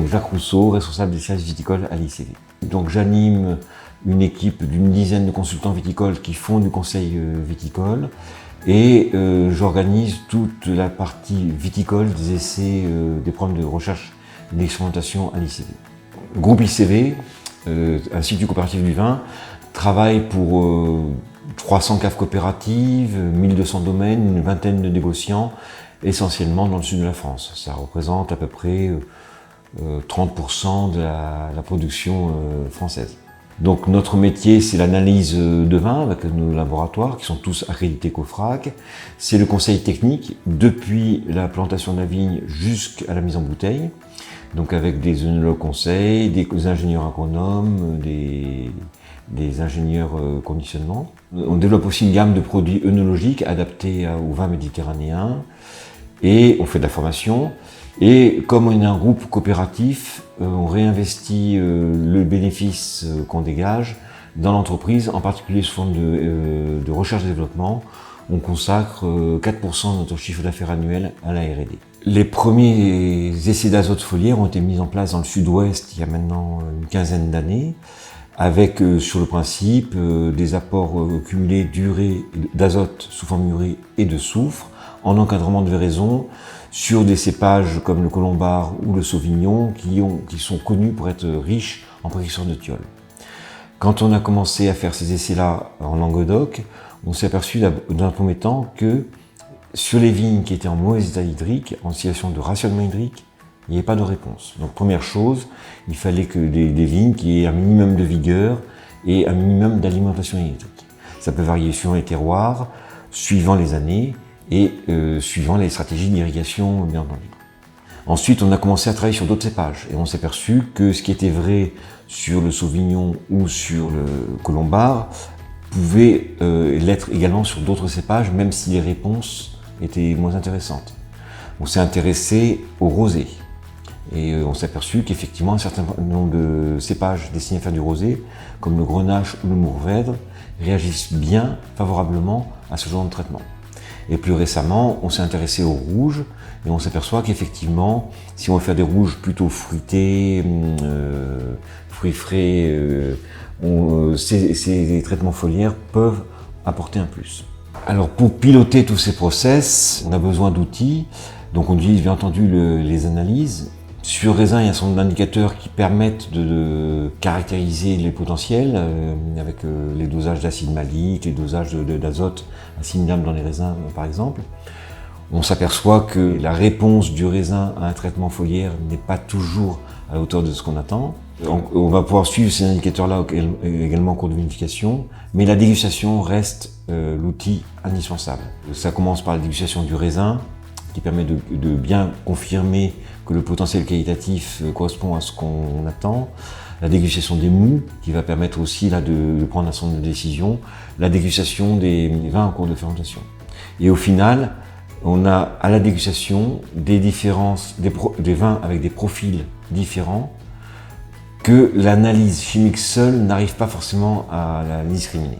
Donc Jacques Rousseau, responsable des services viticoles à l'ICV. Donc j'anime une équipe d'une dizaine de consultants viticoles qui font du conseil viticole et j'organise toute la partie viticole des essais, des programmes de recherche et d'expérimentation à l'ICV. Groupe ICV, Institut coopératif du vin, travaille pour 300 caves coopératives, 1200 domaines, une vingtaine de négociants, essentiellement dans le sud de la France. Ça représente à peu près 30% de la production française. Donc notre métier, c'est l'analyse de vin avec nos laboratoires qui sont tous accrédités COFRAC. C'est le conseil technique depuis la plantation de la vigne jusqu'à la mise en bouteille. Donc avec des œnologues conseils, des ingénieurs agronomes, des ingénieurs conditionnement. On développe aussi une gamme de produits œnologiques adaptés au vin méditerranéen et on fait de la formation. Et comme on est un groupe coopératif, on réinvestit le bénéfice qu'on dégage dans l'entreprise, en particulier sous forme de recherche et développement. On consacre 4% de notre chiffre d'affaires annuel à la R&D. Les premiers essais d'azote foliaire ont été mis en place dans le sud-ouest il y a maintenant une quinzaine d'années, avec sur le principe des apports cumulés d'urée, d'azote sous forme d'urée et de soufre, en encadrement de véraison, sur des cépages comme le colombard ou le sauvignon qui sont connus pour être riches en précurseurs de thiol. Quand on a commencé à faire ces essais-là en Languedoc, on s'est aperçu dans un premier temps que sur les vignes qui étaient en mauvais état hydrique, en situation de rationnement hydrique, il n'y avait pas de réponse. Donc première chose, il fallait que des vignes qui aient un minimum de vigueur et un minimum d'alimentation hydrique. Ça peut varier suivant les terroirs, suivant les années et suivant les stratégies d'irrigation, bien entendu. Ensuite, on a commencé à travailler sur d'autres cépages et on s'est aperçu que ce qui était vrai sur le sauvignon ou sur le colombard pouvait l'être également sur d'autres cépages, même si les réponses étaient moins intéressantes. On s'est intéressé au rosé et on s'est aperçu qu'effectivement un certain nombre de cépages destinés à faire du rosé, comme le grenache ou le mourvèdre, réagissent bien favorablement à ce genre de traitement. Et plus récemment, on s'est intéressé au rouge et on s'aperçoit qu'effectivement, si on veut faire des rouges plutôt fruités, fruits frais, ces traitements foliaires peuvent apporter un plus. Alors pour piloter tous ces process, on a besoin d'outils. Donc on utilise bien entendu les analyses. Sur raisin, il y a un certain nombre d'indicateurs qui permettent de caractériser les potentiels avec les dosages d'acide malique, les dosages d'azote assimilable dans les raisins par exemple. On s'aperçoit que la réponse du raisin à un traitement foliaire n'est pas toujours à la hauteur de ce qu'on attend. On va pouvoir suivre ces indicateurs-là également en cours de vinification, mais la dégustation reste l'outil indispensable. Ça commence par la dégustation du raisin, qui permet de bien confirmer que le potentiel qualitatif correspond à ce qu'on attend. La dégustation des mous, qui va permettre aussi là, de prendre un certain nombre de décisions. La dégustation des vins en cours de fermentation. Et au final, on a à la dégustation des différences, des vins avec des profils différents que l'analyse chimique seule n'arrive pas forcément à la discriminer.